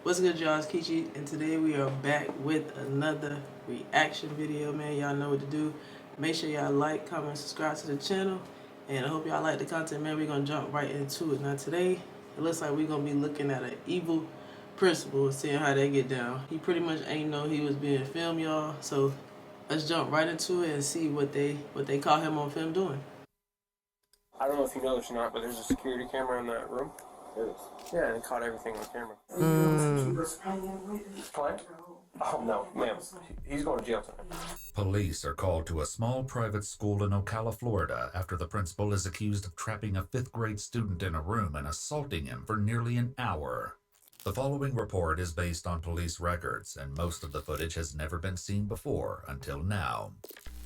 What's good, y'all? It's Kichi, and today we are back with another reaction video, man. Y'all know what to do. Make sure y'all like, comment, subscribe to the channel, and I hope y'all like the content, man. We're gonna jump right into it. Now today, it looks like we're gonna be looking at an evil principal and seeing how they get down. He pretty much ain't know he was being filmed, y'all. So let's jump right into it and see what they caught him on film doing. I don't know if you know this or not, but there's a security camera in that room. Yeah, and it caught everything on camera. Playing? Oh, no, ma'am. He's going to jail tonight. Police are called to a small private school in Ocala, Florida, after the principal is accused of trapping a fifth-grade student in a room and assaulting him for nearly an hour. The following report is based on police records, and most of the footage has never been seen before until now.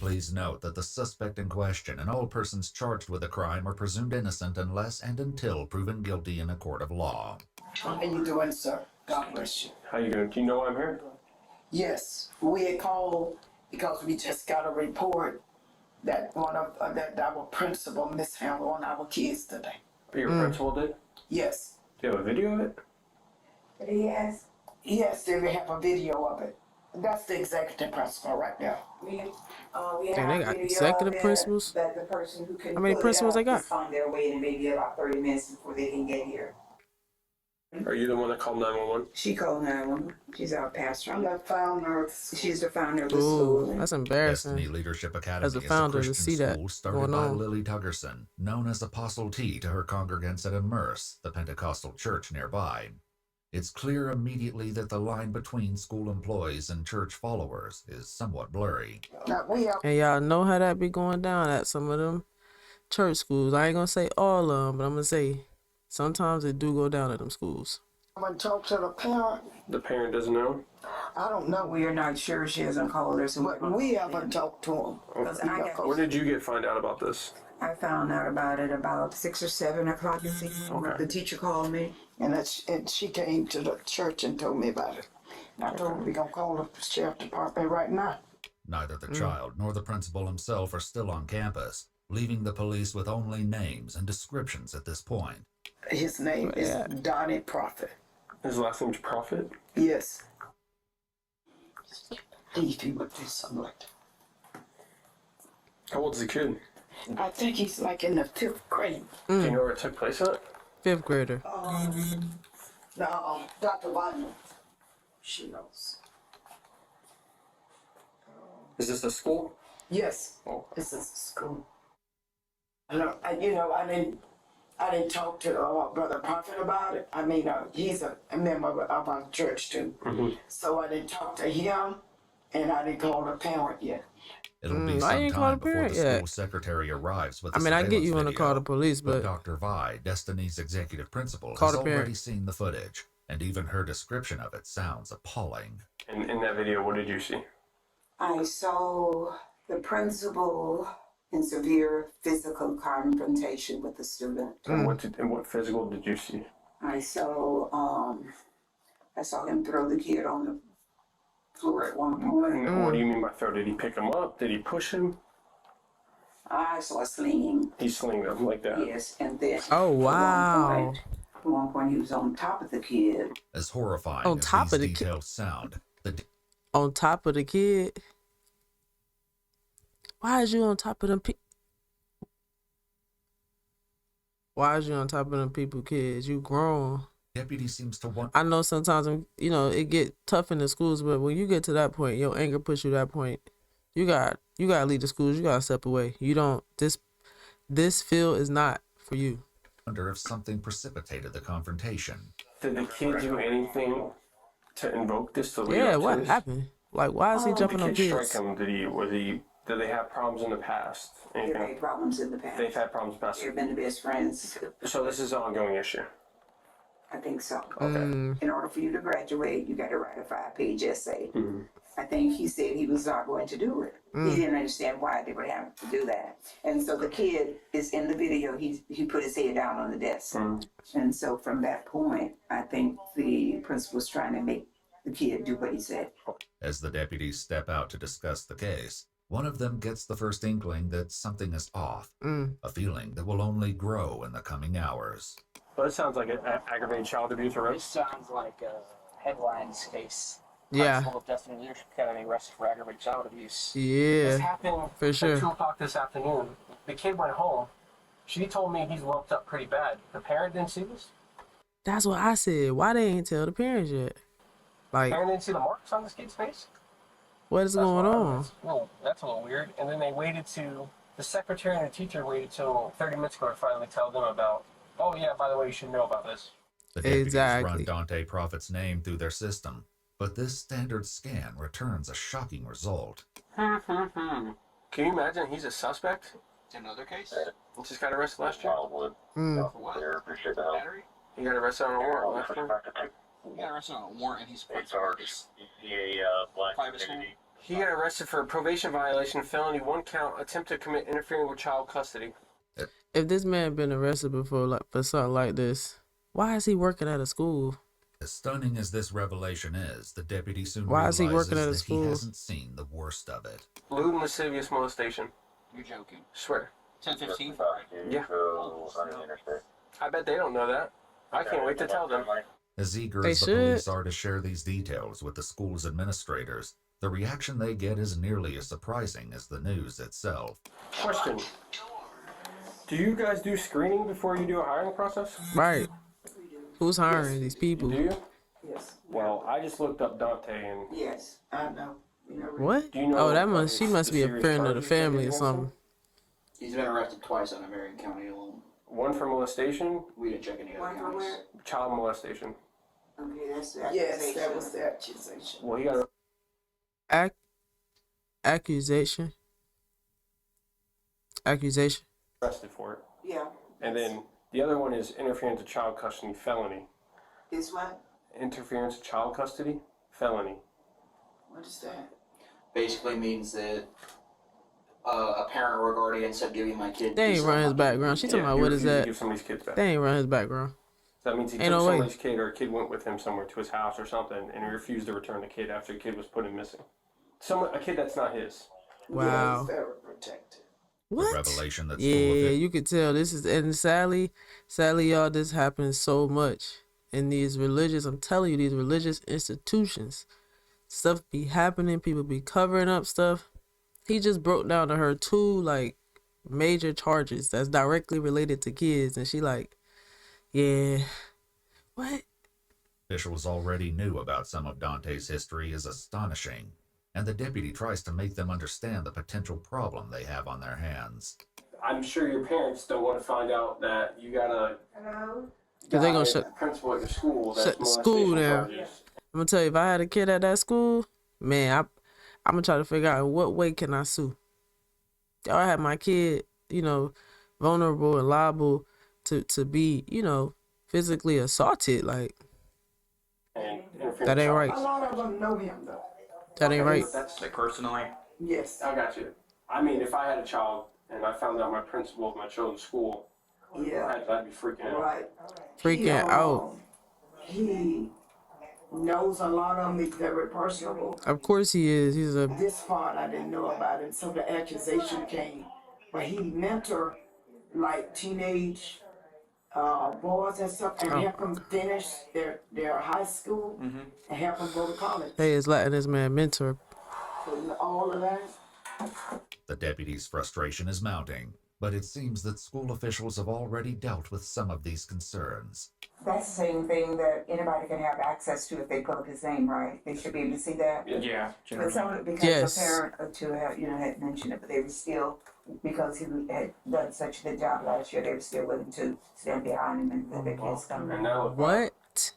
Please note that the suspect in question and all persons charged with the crime are presumed innocent unless and until proven guilty in a court of law. How you doing, sir? God bless you. How you doing? Do you know why I'm here? Yes, we had called because we just got a report that one of that our principal mishandled one of our kids today. Your principal did? Yes. Do you have a video of it? Yes. Yes, they have a video of it. That's the executive principal right there. We Damn, have they got video executive that- principals? That the person who can How many pull it principals up they got? is on their way in maybe about 30 minutes before they can get here. Are you the one that called 911? She called 911. She's our pastor. I'm the founder. She's the founder of the Ooh, school. that's Destiny embarrassing. Leadership Academy As a is founder, a to Christian see that school started going by on. Lily Tuggerson, known as Apostle T to her congregants at Immerse, the Pentecostal church nearby. It's clear immediately that the line between school employees and church followers is somewhat blurry. Now we are. And y'all know how that be going down at some of them church schools. I ain't gonna say all of them, but I'm gonna say sometimes it do go down at them schools. I'm gonna talk to the parent. The parent doesn't know? I don't know. We are not sure. She hasn't called us. But we haven't talked to him. When did you find out about this? I found out about it about 6 or 7 o'clock this evening. Okay. The teacher called me. And she came to the church and told me about it. And I told her we gonna call the sheriff department right now. Neither the child nor the principal himself are still on campus, leaving the police with only names and descriptions at this point. His name is Donnie Prophet. His last name's Prophet? Yes. He would do something like that. How old is the kid? I think he's like in the 5th grade. Do you know where it took place at? 5th grader. Now, Dr. Wyman, she knows. Is this a school? Yes, Oh. this is a school. I didn't talk to Brother Prophet about it. I mean, he's a member of our church too. Mm-hmm. So I didn't talk to him, and I didn't call the parent yet. It'll be I some ain't called time a before parent the school yet. secretary arrives with I the mean, I get surveillance you want to video, call the police, but but Dr. Vi, Destiny's executive principal, Call has the parent. already seen the footage, and even her description of it sounds appalling. And in that video, what did you see? I saw the principal in severe physical confrontation with the student. And what physical did you see? I saw him throw the kid on the floor at one point. And what do you mean by throw? Did he pick him up? Did he push him? I saw a sling, He slinged him like that. yes, and then oh wow. at one point he was on top of the kid. As horrifying On as top these of the details sound, On top of the kid. Why is you on top of them Why is you on top of them people, kids? You grown. deputy seems to want I know sometimes, it get tough in the schools, but when you get to that point, your anger push you to that point. You got to leave the schools. You got to step away. You don't. This field is not for you. wonder if something precipitated the confrontation. Did the kid do anything to invoke this? To lead Yeah, up to what this? happened? Like, why is he Did jumping the on kid kids? strike him? Did they have problems in the past? They've Anything? had problems in the past. They've had problems in the past. They've been the best friends. So this is an ongoing issue. I think so. Okay. In order for you to graduate, you got to write a 5-page essay. Mm-hmm. I think he said he was not going to do it. He didn't understand why they would have to do that. And so the kid is in the video. He put his head down on the desk. And so from that point, I think the principal was trying to make the kid do what he said. As the deputies step out to discuss the case, one of them gets the first inkling that something is off, a feeling that will only grow in the coming hours. Well, it sounds like an aggravated child abuse, right? This sounds like headlines case. Yeah. Principal of Destiny Leadership Academy arrested for aggravated child abuse. This Yeah. happened For sure. at 2 o'clock this afternoon. The kid went home. She told me he's lumped up pretty bad. The parent didn't see this? That's what I said. Why they ain't tell the parents yet? Like, Parent didn't see the marks on this kid's face? what is going on? That's a little weird. And then they waited the secretary and the teacher waited till 30 minutes ago to finally tell them about, oh yeah, by the way, you should know about this. The deputies Exactly. run Dante Prophet's name through their system, but this standard scan returns a shocking result. Can you imagine he's a suspect? Another case? He just got arrested last year. Mm. For what? Battery? He got arrested on a warrant last year. He got arrested on a warrant and he's supposed to work this private school. He got arrested for a probation violation, felony, 1 count, attempt to commit interfering with child custody. If this man been arrested before, like for something like this, why is he working at a school? As stunning as this revelation is, the deputy soon Why is realizes he working at a that school? he hasn't seen the worst of it. Lewd and lascivious molestation. You're joking. Swear. 10-15? Yeah. I bet they don't know that. I can't wait to tell them. As eager They as the should. police are to share these details with the school's administrators, the reaction they get is nearly as surprising as the news itself. Question. Do you guys do screening before you do a hiring process? Right. Who's hiring these people? Do you? Yes, Well, I just looked up Dante and yes, I know. You know, What? Do you know Oh, that what she is must the be a serious friend of the charges family or against him? something. He's been arrested twice out of Marion County alone. 1 for molestation, We didn't check any other One for counties. where? child molestation. Okay, that's the yes, accusation. that was the accusation. Well, he got Accusation. arrested for it. Yeah. And then the other one is interference with child custody felony. Is what? Interference with child custody felony. What is that? Basically means that a parent or a guardian said, "Give me my kid." They ain't run his background. She talking about he what is refused to that? give somebody's kids back. They ain't run his background. So that means he Ain't took no way. somebody's kid, or a kid went with him somewhere to his house or something, and he refused to return the kid after the kid was put in missing. A kid that's not his. Wow. Yeah, very protected. The What? revelation that Yeah, school you could tell this is, and sadly, y'all, this happens so much in these religious. I'm telling you, these religious institutions, stuff be happening. People be covering up stuff. He just broke down to her 2 like major charges that's directly related to kids, and she like, yeah, what? officials already knew about some of Dante's history is astonishing, and the deputy tries to make them understand the potential problem they have on their hands. I'm sure your parents don't want to find out that you got a Hello? Cause they gonna guy, shut principal at your school that's shut the school molestation down. charges. I'm gonna tell you, if I had a kid at that school, man, I'm gonna try to figure out in what way can I sue. Y'all had my kid, vulnerable and liable to be, physically assaulted. Like, And that ain't right. A lot of them know him though. That ain't right. That's Like personally, Yes. I got you. I mean, if I had a child and I found out my principal of my children's school, Yeah. I'd be freaking out. Right. Freaking He, out. He knows a lot of them. He's very personable. Of course he is. He's a This part I didn't know about it, so the accusation came. But he mentor like teenage boys and stuff and help them finish their high school and help them go to college. they is letting this man mentor. So all of that. The deputy's frustration is mounting, but it seems that school officials have already dealt with some of these concerns. That's the same thing that anybody can have access to if they pull up his name, right? They should be able to see that. Yeah. But some, because Yes. a parent or two had, had mentioned it, but they were still, because he had done such a good job last year, they were still willing to stand behind him and let their kids come. And now What?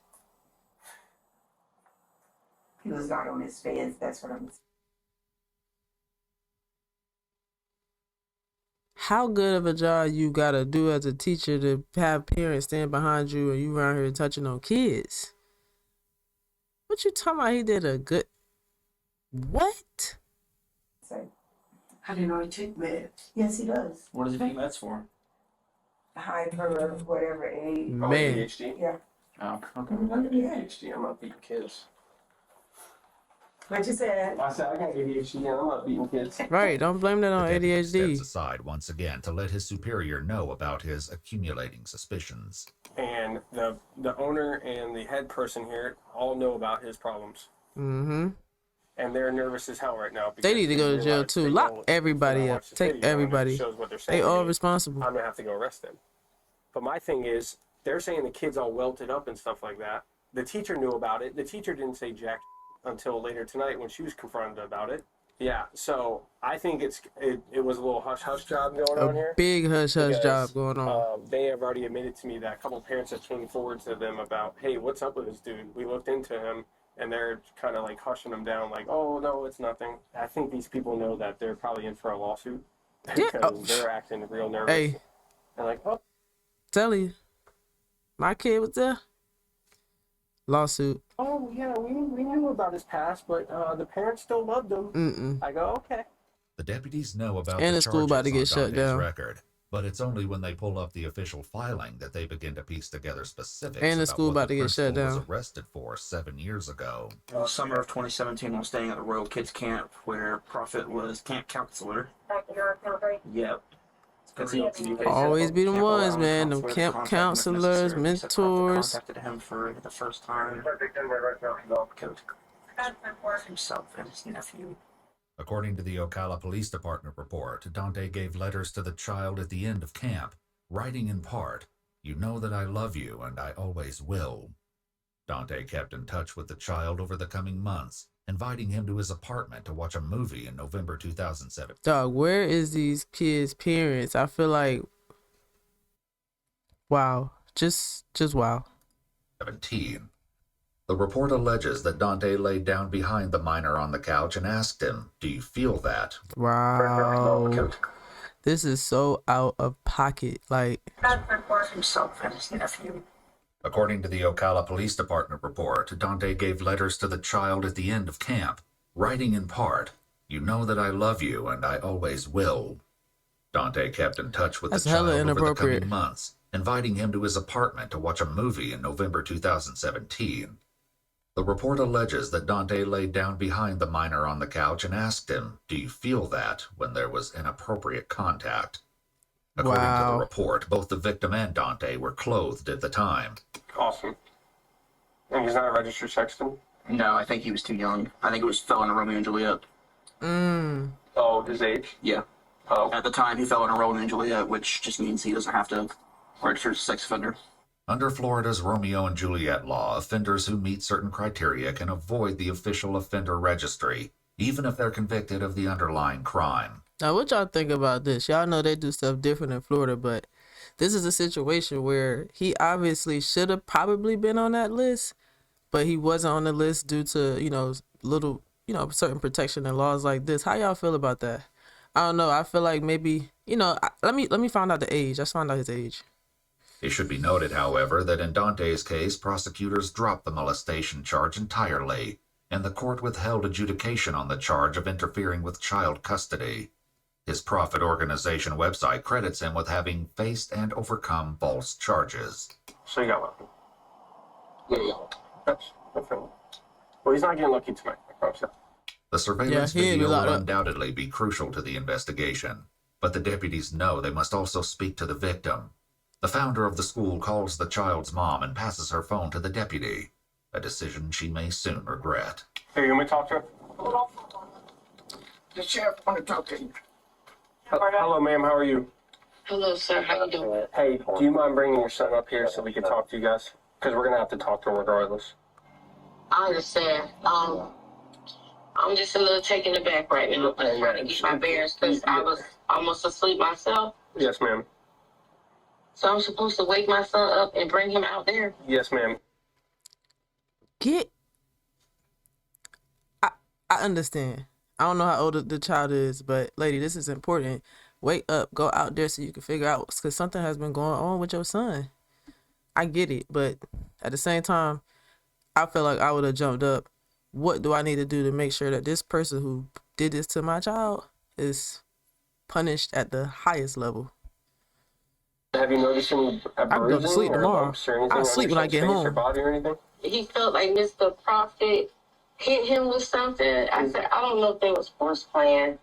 He was not on his fence, that's what I'm. How good of a job you gotta do as a teacher to have parents stand behind you and you around here touching on kids? What you talking about? He did a good. What? saying. I didn't know he took meds. Yes, he does. what does he take meds for? Hyper, whatever age. Oh, Man. ADHD. Yeah. Oh, okay. ADHD. I'm not beating kids. What you said? I said I got ADHD and I'm not beating kids. Right, don't blame that The on deputy steps ADHD. aside once again to let his superior know about his accumulating suspicions. And the owner and the head person here all know about his problems. Mm-hmm. And they're nervous as hell right now. They need to go to jail realize too. they Lock know everybody when I up. watch this Take video and it everybody. shows what they're saying They to all me, responsible. I'm gonna have to go arrest them. But my thing is, they're saying the kid's all welted up and stuff like that. The teacher knew about it. The teacher didn't say jack until later tonight when she was confronted about it. Yeah, so I think it was a little hush hush job going on A here. big hush hush Because, job going on. They have already admitted to me that a couple of parents have swung forward to them about, hey, what's up with this dude? We looked into him, and they're kind of like hushing him down, like, oh no, it's nothing. I think these people know that they're probably in for a lawsuit Yeah. because they're acting real nervous. Hey, And like, oh, tell you, my kid was there. Lawsuit. oh yeah, we knew about his past, but the parents still loved him. Mm-mm. I go, okay. The deputies know about And the the school about to charges get on shut Dante's down. record, but it's only when they pull up the official filing that they begin to piece together specifics And the about school what about the to get shut principal was down. arrested for 7 years ago. Summer of 2017, I was staying at the Royal Kids Camp where Prophet was camp counselor. Yep. Always be the Camp ones, allowing man. Them counselor to camp contact him if counselors, necessary. He said Prophet mentors. contacted him for the first time. Killed himself and his nephew. According to the Ocala Police Department report, Dante gave letters to the child at the end of camp, writing in part, "You know that I love you and I always will." Dante kept in touch with the child over the coming months, inviting him to his apartment to watch a movie in November 2007. Dog, where is these kids' parents? I feel like, wow, just wow. The report alleges that Dante laid down behind the minor on the couch and asked him, "Do you feel that?" Wow. This is so out of pocket. Like, Himself and his nephew. According to the Ocala Police Department report, Dante gave letters to the child at the end of camp, writing in part, "You know that I love you and I always will." Dante kept in touch with That's the child hella over the inappropriate. coming months, inviting him to his apartment to watch a movie in November 2017. The report alleges that Dante laid down behind the minor on the couch and asked him, "Do you feel that?" when there was inappropriate contact. According to Wow. the report, both the victim and Dante were clothed at the time. Awesome. And he's not a registered sexton? No, I think he was too young. I think it was fell in a Romeo and Juliet. Oh, his age? Yeah. Oh, At the time, he fell in a Romeo and Juliet, which just means he doesn't have to register as a sex offender. Under Florida's Romeo and Juliet law, offenders who meet certain criteria can avoid the official offender registry, even if they're convicted of the underlying crime. now what y'all think about this? Y'all know they do stuff different in Florida, but this is a situation where he obviously should have probably been on that list, but he wasn't on the list due to, little, certain protection and laws like this. How y'all feel about that? I don't know. I feel like maybe, let me find out the age. Let's find out his age. It should be noted, however, that in Dante's case, prosecutors dropped the molestation charge entirely, and the court withheld adjudication on the charge of interfering with child custody. His profit organization website credits him with having faced and overcome false charges. so you got lucky. Yeah. That's okay. Well, he's not getting lucky tonight, I promise you. The surveillance Yeah, he ain't video locked will up. undoubtedly be crucial to the investigation, but the deputies know they must also speak to the victim. The founder of the school calls the child's mom and passes her phone to the deputy, a decision she may soon regret. Hey, you want me to talk to her? The sheriff want to talk to you. Hello, ma'am, how are you? Hello, sir. How you doing? Hey, do you mind bringing your son up here so we can talk to you guys? Because we're going to have to talk to him regardless. I understand. I'm just a little taken aback right now. I'm trying to get my bearings because I was almost asleep myself. Yes, ma'am. So I'm supposed to wake my son up and bring him out there. Yes, ma'am. I understand. I don't know how old the child is, but lady, this is important. Wake up, go out there so you can figure out, because something has been going on with your son. I get it, but at the same time, I feel like I would have jumped up. What do I need to do to make sure that this person who did this to my child is punished at the highest level? Have you noticed any can go to sleep bruising or tomorrow. bumps or anything I'll on sleep your when I son's get face or home. body or anything? He felt like Mr. Prophet hit him with something. I said, I don't know if they was horse playing.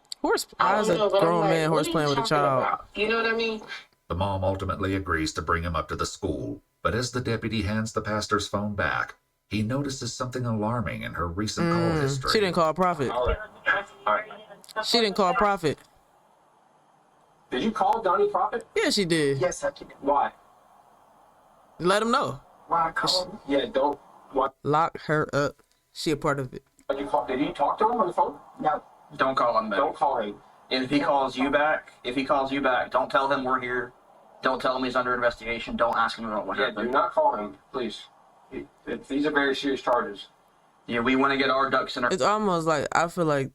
I How's don't a know, but I'm grown like, man what horse are you playing with a talking child? about? You know what I mean? The mom ultimately agrees to bring him up to the school, but as the deputy hands the pastor's phone back, he notices something alarming in her recent call history. She didn't call Prophet. All right. She didn't call Prophet. Did you call Donnie Prophet? Yeah, she did. Yes, I can. Why? Let him know. Why call him? Yeah, don't. Why Lock her up. She a part of it. did you call? Did you talk to him on the phone? No. Don't call him back. Don't call him. If he calls you back, don't tell him we're here. Don't tell him he's under investigation. Don't ask him about what Yeah, do happened. not call him, please. These are very serious charges. Yeah, we want to get our ducks in our. It's almost like I feel like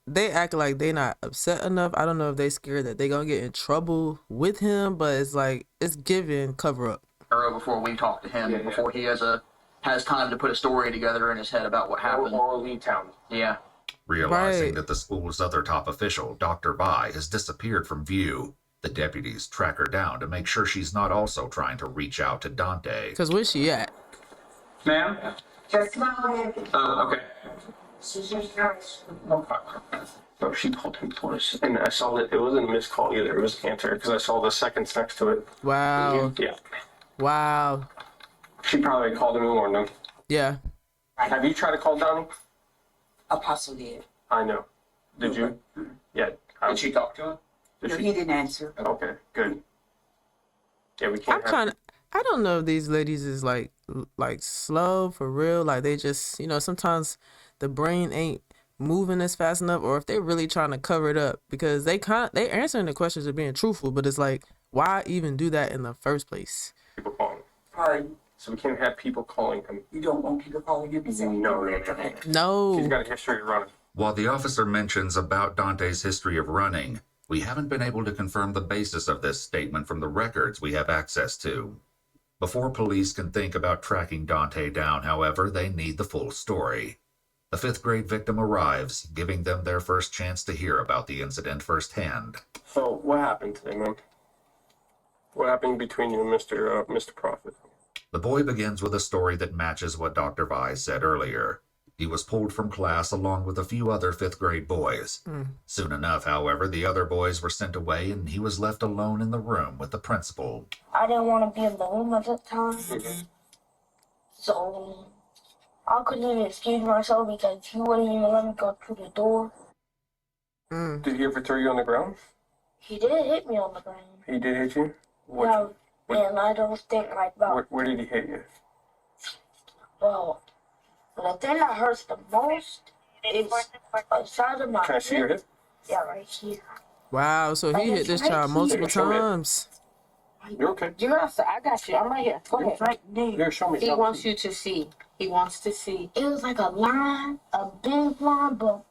they act like they not upset enough. I don't know if they scared that they gonna get in trouble with him, but it's like it's giving cover up. Before we talk to him, Yeah. before he has time to put a story together in his head about what happened. Or leave town. Yeah. Realizing Right. that the school's other top official, Dr. Vi, has disappeared from view, the deputies track her down to make sure she's not also trying to reach out to Dante. Cause where's she at? Ma'am? Just my Okay. So she called him twice, and I saw that it wasn't a missed call either. It was answer because I saw the seconds next to it. Wow. Yeah, Wow. she probably called him and warned him. Yeah. Have you tried to call Donnie? Apostle did. I know. Did you? Yeah. Did she talk to him? Did No, she? he didn't answer. Okay, good. Yeah, we I'm can't. kind of. I don't know if these ladies is like slow for real. Like they just, sometimes the brain ain't moving as fast enough, or if they're really trying to cover it up because they answering the questions of being truthful, but it's like why even do that in the first place? People calling. Pardon? So we can't have people calling him. You don't want people calling you because No. She's No. got a history of running. While the officer mentions about Dante's history of running, we haven't been able to confirm the basis of this statement from the records we have access to. Before police can think about tracking Dante down, however, they need the full story. The 5th grade victim arrives, giving them their first chance to hear about the incident firsthand. So what happened today, man? What happened between you and Mr. Prophet? The boy begins with a story that matches what Dr. Vi said earlier. He was pulled from class along with a few other 5th grade boys. Soon enough, however, the other boys were sent away and he was left alone in the room with the principal. I didn't want to be alone at that time. So I couldn't even excuse myself because he wouldn't even let me go through the door. Did he ever throw you on the ground? He did hit me on the ground. He did hit you? Yeah, and I don't think like about, Where did he hit you? well, the thing that hurts the most is inside of my Can I see your hip? Yeah, right here. Wow. So he hit this child multiple times. You're okay. You got I got you. I'm right here. Go ahead. right there. Here, show me. He wants you to see. He wants to see. It was like a line, a big line, but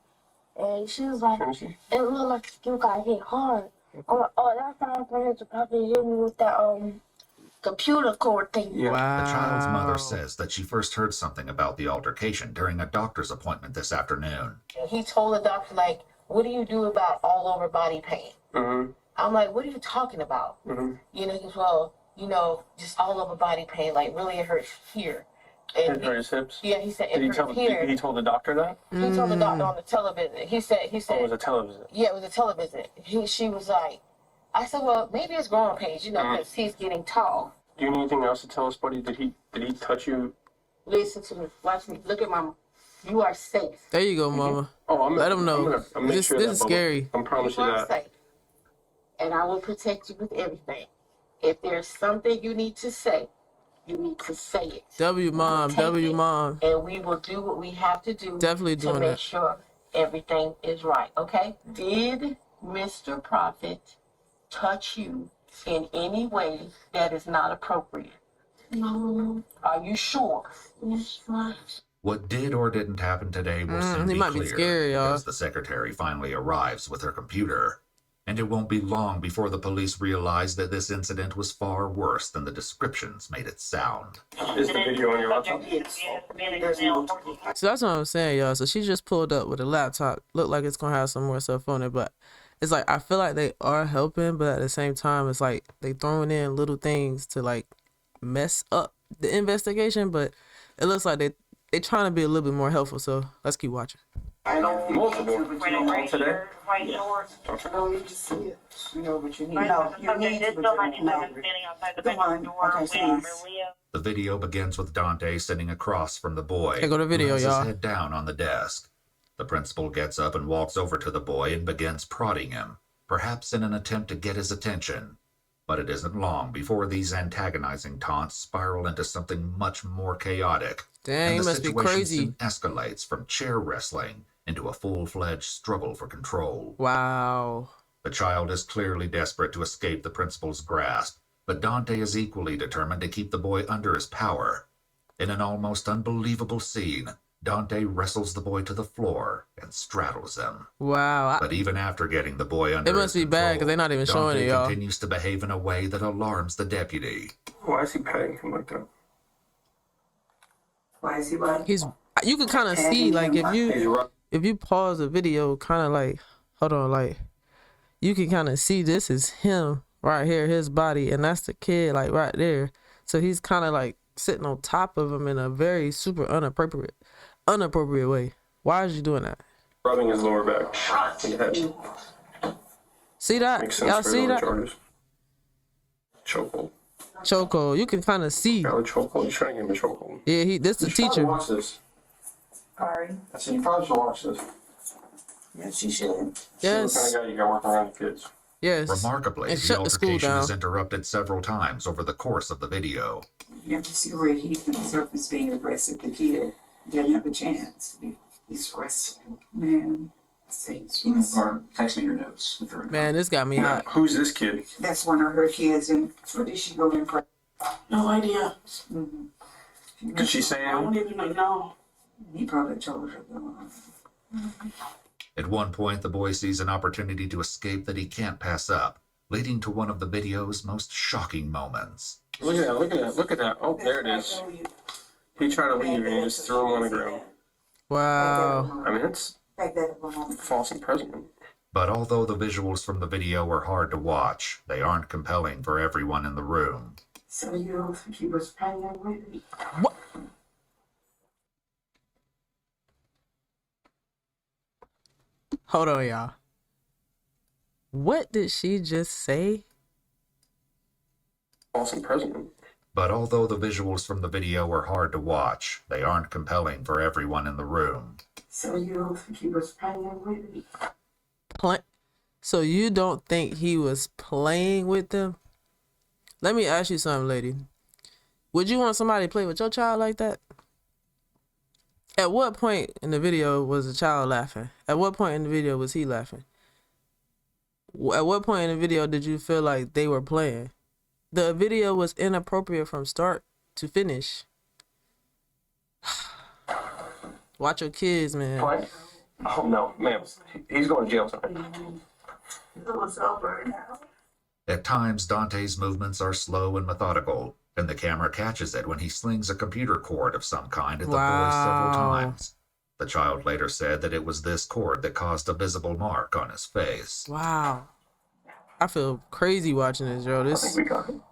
and she was like, Let me see. it looked like you got hit hard. I'm like, oh, that's not going to probably hit me with that computer cord thing. Yeah. Wow. The child's mother says that she first heard something about the altercation during a doctor's appointment this afternoon. He told the doctor, like, what do you do about all over body pain? Mm-hmm. I'm like, what are you talking about? Mm-hmm. He goes, well, just all over body pain, like really it hurts here. And It hurt his hips. yeah, he said Did he it tell? hurts here. He told the doctor that? He told the doctor on the television. He said, Oh, it was a television. yeah, it was a television. She was like, I said, well, maybe it's growing pains, because he's getting tall. Do you need anything else to tell us, buddy? Did he touch you? Listen to me, watch me, look at mama. You are safe. There you go, mama. Oh, Let him know. I'm make This sure is that, Bubba. scary. I promise You you are that. safe. And I will protect you with everything. If there's something you need to say, you need to say it. W mom. Take W it, mom. And we will do what we have to do Definitely to doing make that. sure everything is right, okay? Did Mr. Prophet touch you in any way that is not appropriate? No, Are you sure? it's fine. What did or didn't happen today will soon he be might be clear scary, y'all. because the secretary finally arrives with her computer. And it won't be long before the police realize that this incident was far worse than the descriptions made it sound. Is the video on your laptop? There's no. So that's what I'm saying, y'all. So she just pulled up with a laptop. Looked like it's gonna have some more stuff on it, but it's like I feel like they are helping, but at the same time, it's like they throwing in little things to like mess up the investigation. But it looks like they trying to be a little bit more helpful. So let's keep watching. Multiple. Today. I don't need to see it. You know what you need. Right, No, the you subject need is to, still but you're 97 not angry. standing outside the Come bedroom on. door Okay, with please. Maria. The video begins with Dante sitting across from the boy. Here go the video, who has y'all. his head down on the desk. The principal gets up and walks over to the boy and begins prodding him, perhaps in an attempt to get his attention. But it isn't long before these antagonizing taunts spiral into something much more chaotic. Dang, and it the must be situation crazy. soon escalates from chair wrestling into a full-fledged struggle for control. Wow. The child is clearly desperate to escape the principal's grasp, but Dante is equally determined to keep the boy under his power. In an almost unbelievable scene, Dante wrestles the boy to the floor and straddles him. Wow. But even after getting the boy under It must his be bad control, because they're not even showing Dante it, y'all. continues to behave in a way that alarms the deputy. Why is he patting him like that? Why is he like? You can kind of see, like, He's rough. if you pause the video, kind of like, hold on, like, you can kind of see this is him right here, his body, and that's the kid, like, right there. So he's kind of like sitting on top of him in a very super inappropriate way. Why is you doing that? Rubbing his lower back. Yeah. See that? Makes sense Y'all for see the that? charges. Chokehold. Choco, you can kind of see. Got a chokehold. He's trying to give him a chokehold. Yeah, this the You should probably teacher. watch this. Sorry. I said you probably should watch this. Yes, you should. See what kind Yes, of guy you got working around the kids. yes. Remarkably, And the shut the school altercation down. is interrupted several times over the course of the video. You have to see where he himself is being aggressive. The kid didn't have a chance. He's wrestling. Man. Or text me your notes. Man, this got me hot. Who's this kid? That's one of her kids, and where did she go in for? No idea. Did she say I don't anything? even know. He probably told her. At one point, the boy sees an opportunity to escape that he can't pass up, leading to one of the video's most shocking moments. Look at that, look at that, look at that. Oh, there it is. He tried to leave and he just threw him on the ground. Wow. I mean, it's false imprisonment. But although the visuals from the video are hard to watch, they aren't compelling for everyone in the room. So you don't think he was playing with me? Hold on, y'all. What did she just say? False imprisonment. But although the visuals from the video are hard to watch, they aren't compelling for everyone in the room. So you don't think he was playing with me? So you don't think he was playing with them? Let me ask you something, lady. Would you want somebody to play with your child like that? At what point in the video was the child laughing? At what point in the video was he laughing? At what point in the video did you feel like they were playing? The video was inappropriate from start to finish. Watch your kids, man. Play? Oh, no, man. He's going to jail tonight. It's over now. At times, Dante's movements are slow and methodical, and the camera catches it when he slings a computer cord of some kind at the boy several times. The child later said that it was this cord that caused a visible mark on his face. Wow. I feel crazy watching this, yo. I think we got him.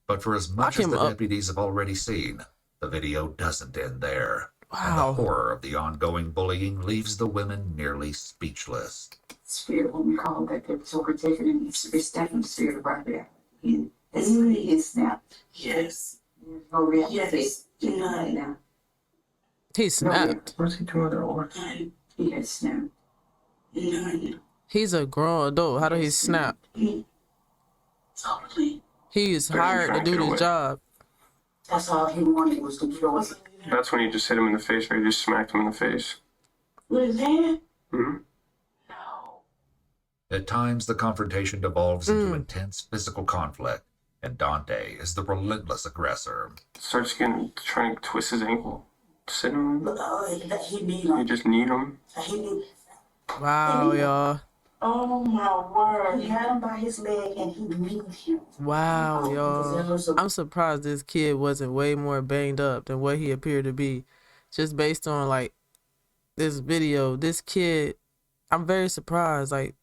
But for as much Lock as him the up. deputies have already seen, the video doesn't end there. And Wow. the horror of the ongoing bullying leaves the women nearly speechless. Spirit, when we call that, it was overtaken, and it's definitely spirit right there. He snapped. Yes. There's no reaction. Yes. Right now. He snapped. What's he doing there, Lord? He has snapped. None. He's a grown adult. How did he snap? Totally. He is Better hired to try to do get this away. job. That's all he wanted was to get away. That's when you just hit him in the face, or you just smacked him in the face. With his hand? Mm-hmm. No. At times, the confrontation devolves into intense physical conflict, and Dante is the relentless aggressor. Starts trying to twist his ankle. Sit him. He need You him. just need him. He need. Wow, y'all. Oh my word. He had him by his leg and he needed him. Wow, y'all. Was I'm surprised this kid wasn't way more banged up than what he appeared to be. Just based on, like, this video. This kid, I'm very surprised. Like,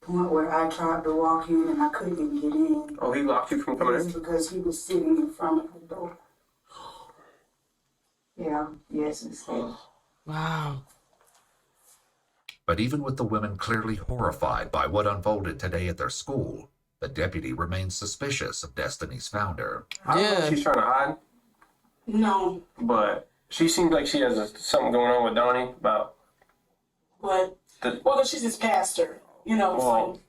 point where I tried to walk in and I couldn't even get in. Oh, he locked you from coming It's in? because he was sitting in front of the door. Yeah, yes, it's there. Wow. But even with the women clearly horrified by what unfolded today at their school, the deputy remains suspicious of Destiny's founder. I don't know if Yeah. she's trying to hide, No, but she seems like she has something going on with Donnie about but, the. well, she's his pastor, you know, Well,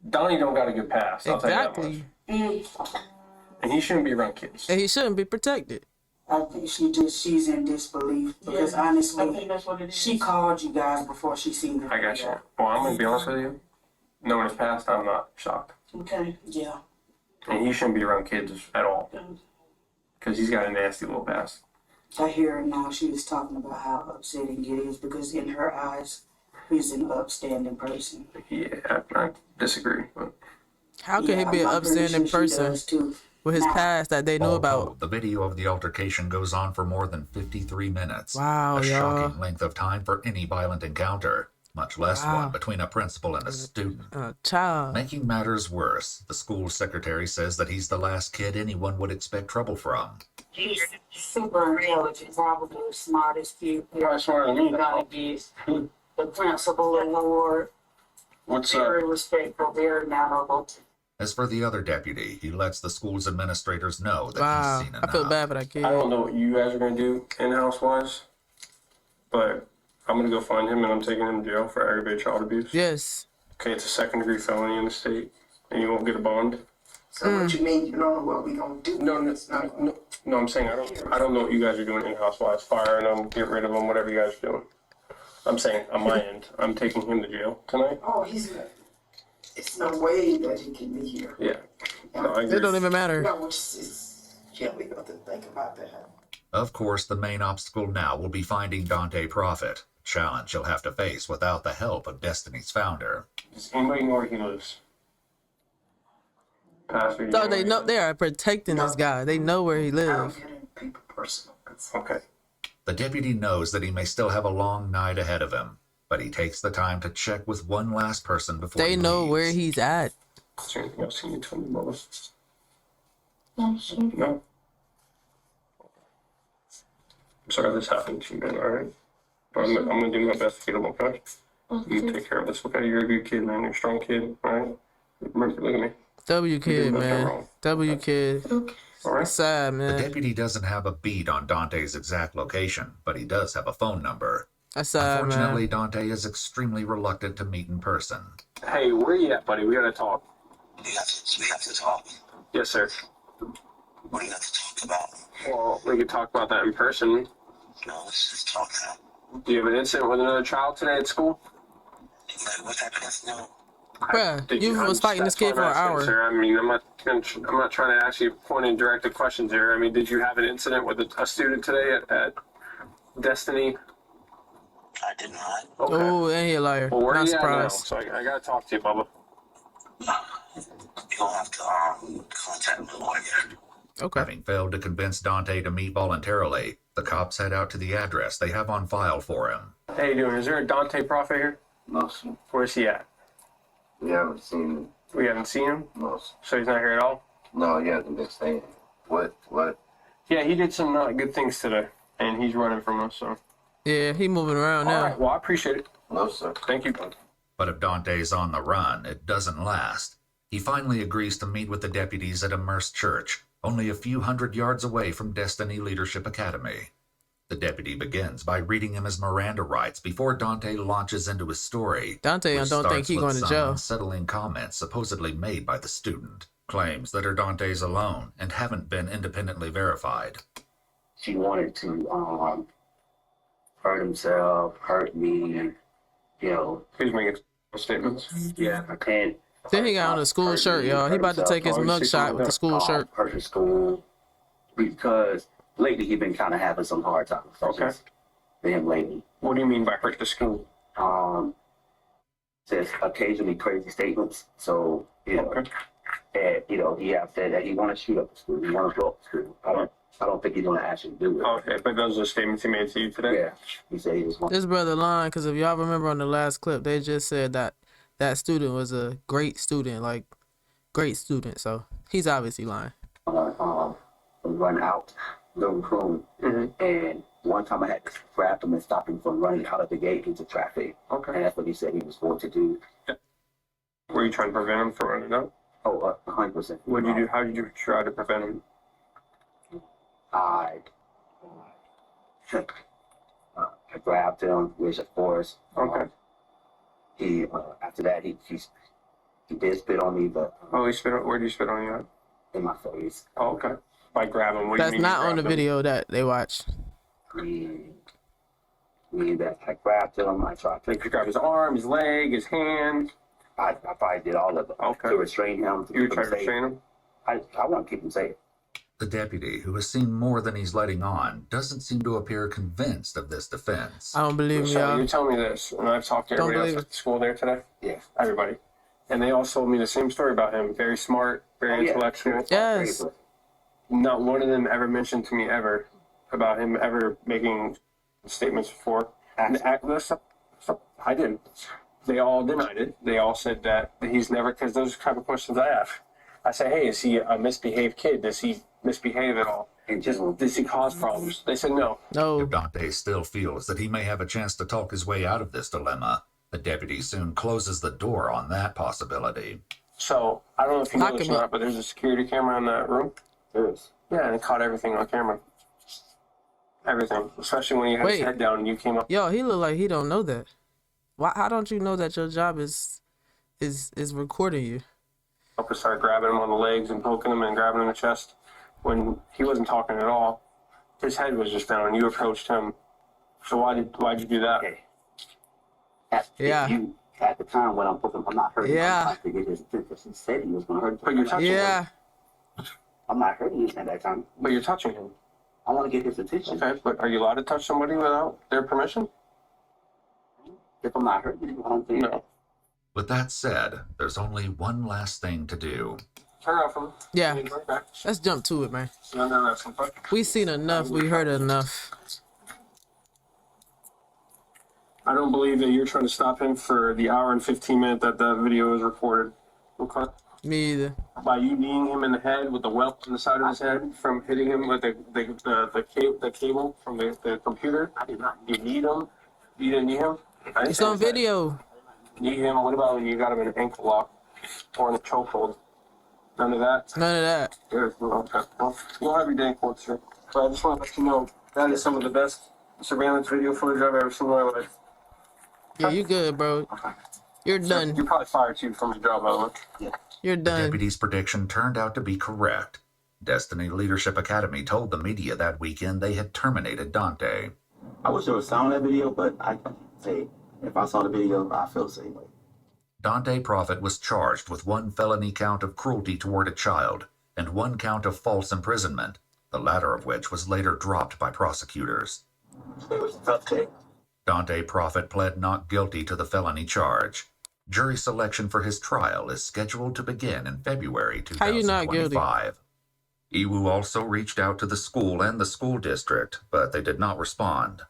Donnie don't got a good past. I'll tell you that much. Exactly. And he shouldn't be around kids. And he shouldn't be protected. I think she's in disbelief because I honestly, think that's what it is. she called you guys before she seen the I got you. Well, I'm gonna be honest with you. Knowing his past, I'm not shocked. Okay. Yeah. And he shouldn't be around kids at all. Because he's got a nasty little past. I hear her now. She was talking about how upsetting it is because in her eyes, he's an upstanding person. Yeah, I disagree. But How can he be an I'm pretty upstanding sure she person does too. with his Now- past that they know All about? told, the video of the altercation goes on for more than 53 minutes. Wow, a y'all. shocking length of time for any violent encounter, much less Wow. one between a principal and a student. Child. Making matters worse, the school secretary says that he's the last kid anyone would expect trouble from. He's super intelligent, probably the smartest kid. Probably smarter than me, He got his the principal award. what's Very respectful, very knowledgeable. As for the other deputy, he lets the school's administrators know that Wow. he's seen I enough. feel bad for that kid. I don't know what you guys are gonna do in-house wise, but I'm gonna go find him and I'm taking him to jail for aggravated child abuse. Yes. Okay, it's a second-degree felony in the state, and you won't get a bond. So what you mean, you don't know what we gonna do? No, I'm saying I don't know what you guys are doing in-house wise, firing them, get rid of them, whatever you guys are doing. I'm saying on my end, I'm taking him to jail tonight. Oh, it's no way that he can be here. Yeah, no, I It agree. don't even matter. No, yeah, we got to think about that. Of course, the main obstacle now will be finding Dante Prophet, a challenge he'll have to face without the help of Destiny's founder. Does anybody know where he lives? Pastor, you So know they where he know lives? they are protecting this guy. They know where he I don't lives. get any people personal. Okay. The deputy knows that he may still have a long night ahead of him, but he takes the time to check with one last person before They he know leaves. where he's at. Is there anything else you need to tell me, Mama? No. I'm sorry this happened to you, man, alright? I'm gonna do my best to get him, okay? You take care of this, okay? You're a good kid, man. You're a strong kid, alright? Remember, look at me. W kid, did nothing man. wrong. W kid. Alright? It's sad, The man. deputy doesn't have a beat on Dante's exact location, but he does have a phone number. That's sad, Unfortunately, man. Dante is extremely reluctant to meet in person. Hey, where you at, buddy? We gotta talk. We have to talk. Yes, sir. What do you have to talk about? Well, we could talk about that in person. No, let's just talk now. Do you have an incident with another child today at school? Like, what happened? No. Bruh, Did you was fighting this kid for an hour. Sir. I mean, I'm not trying to ask you point and directed questions here. I mean, did you have an incident with a student today at Destiny? I did not. Okay. Oh, and he a liar. Well, where are Not you at now? surprised. So I gotta talk to you, Bubba. You're gonna have to contact my lawyer. Okay. Having failed to convince Dante to meet voluntarily, the cops head out to the address they have on file for him. Hey, you doing? Is there a Dante Prophet here? No, sir. Where's he at? We haven't seen him. We haven't seen him, No, sir. so he's not here at all. No, he hasn't been staying. What? Yeah, he did some not good things today, and he's running from us. So. Yeah, he moving around All now. right. Well, I appreciate it. No, sir. Thank you, bud. But if Dante's on the run, it doesn't last. He finally agrees to meet with the deputies at Immersed Church, only a few hundred yards away from Destiny Leadership Academy. The deputy begins by reading him his Miranda rights before Dante launches into his story. Dante which don't think starts he with going to some jail. unsettling comments supposedly made by the student. Claims that are Dante's alone and haven't been independently verified. She wanted to hurt himself, hurt me, you know. He's making statements. Yeah, and Then he got on a school shirt, y'all. He about to take his mug shot with the school shirt. hurt his school because lately he's been kind of having some hard times. Okay. For him lately. What do you mean by hurt the school? Says occasionally crazy statements. So, you know, Okay. and, you know, he have said that he want to shoot up the school. He want to blow up the school. I don't think he's going to actually do it. Okay, but those are the statements he made to you today? Yeah. He said he was going This brother lying because if y'all remember on the last clip, they just said that that student was a great student, like great student. So he's obviously lying. to run out the room Mm-hmm. and One time I had to grab him and stop him from running out of the gate into traffic. Okay. And that's what he said he was going to do. Were you trying to prevent him from running out? Oh, 100%. What did you do? How did you try to prevent him? I grabbed him, which of course, Okay. he after that he did spit on me, but Oh, he spit on, where did you spit on you at? in my face. Oh, okay. By grabbing, what do you That's mean you not on the grabbed him? video that they watched. Meaning that I grabbed him, I tried Like to you grab his arm, his leg, his hand. I probably did all of it Okay. to restrain him. To You were keep him trying to safe. restrain him? I want to keep him safe. The deputy, who has seen more than he's letting on, doesn't seem to appear convinced of this defense. I don't believe So y'all. you're telling me this, and I've talked to Don't everybody else believe at the school there today. Yeah. Everybody, and they all told me the same story about him. Very smart, very Yeah. intellectual. Yes. Not one of them ever mentioned to me ever about him ever making statements before. And I didn't. They all denied it. They all said that he's never, because those are the type of questions I ask. I say, hey, is he a misbehaved kid? Does he misbehave at all? And just Does he cause problems? They said no. No. Dante still feels that he may have a chance to talk his way out of this dilemma. The deputy soon closes the door on that possibility. So I don't know if you know Lock this him or up. not, but there's a security camera in that room. there is. Yeah, and it caught everything on camera. Everything, especially when he had his Wait. head down and you came up. Yo, he look like he don't know that. Why? How don't you know that your job is recording you? Up and started grabbing him on the legs and poking him and grabbing him in the chest when he wasn't talking at all. His head was just down and you approached him. So why'd you do that? Okay. Yeah. At the time when I'm poking, I'm not hurting him. Yeah. I'm trying to get his attention. He said he was going to hurt him. But you're touching him. Yeah. I'm not hurting him at that time. But you're touching him. I want to get his attention. Okay, but are you allowed to touch somebody without their permission? If I'm not hurting him, I don't think. No. With that said, there's only one last thing to do. Turn off him. Yeah. Right back. Let's jump to it, man. You're under arrest, okay? We seen enough. We heard enough. I don't believe that you're trying to stop him for the hour and 15 minute that the video is recorded. Okay. Me either. By you kneeing him in the head with the welt on the side of his head from hitting him with the cable from the computer. I did not. You need him. You didn't need him. I didn't It's say on that. video. Need him. What about when you got him in an ankle lock or in a chokehold? None of that. None of that. Good. Okay. Well, you'll have your day in court, sir. But I just want to let you know that is some of the best surveillance video footage I've ever seen in my life. Yeah, you good, bro. You're done. You're probably fired too from your job, by the way. You're The done. deputy's prediction turned out to be correct. Destiny Leadership Academy told the media that weekend they had terminated Dante. I wish there was sound in that video, but I can say if I saw the video, I feel the same way. Dante Prophet was charged with one felony count of cruelty toward a child and one count of false imprisonment, the latter of which was later dropped by prosecutors. It was a tough day. Dante Prophet pled not guilty to the felony charge. Jury selection for his trial is scheduled to begin in February How you not guilty? 2025. Iwu also reached out to the school and the school district, but they did not respond.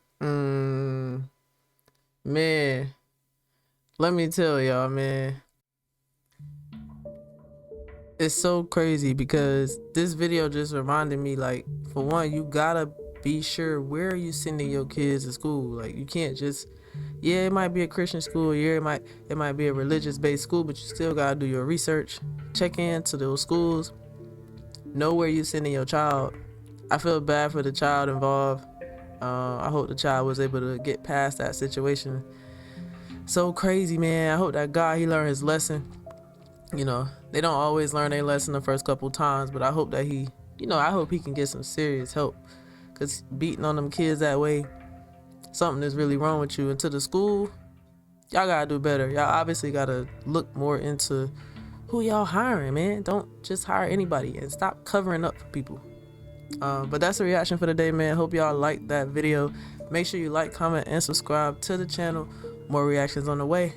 Man, let me tell y'all, man. It's so crazy because this video just reminded me, like, for one, you gotta be sure where are you sending your kids to school. Like, you can't just, yeah, it might be a Christian school, yeah, it might be a religious based school, but you still gotta do your research, check into those schools, know where you sending your child. I feel bad for the child involved. I hope the child was able to get past that situation. So crazy, man. I hope that God, he learned his lesson. You know, they don't always learn their lesson the first couple times, but I hope that he, I hope he can get some serious help. Because beating on them kids that way, something is really wrong with you. And to the school, y'all gotta do better. Y'all obviously gotta look more into who y'all hiring, man. Don't just hire anybody and stop covering up for people. But that's the reaction for today, man. Hope y'all liked that video. Make sure you like, comment, and subscribe to the channel. More reactions on the way.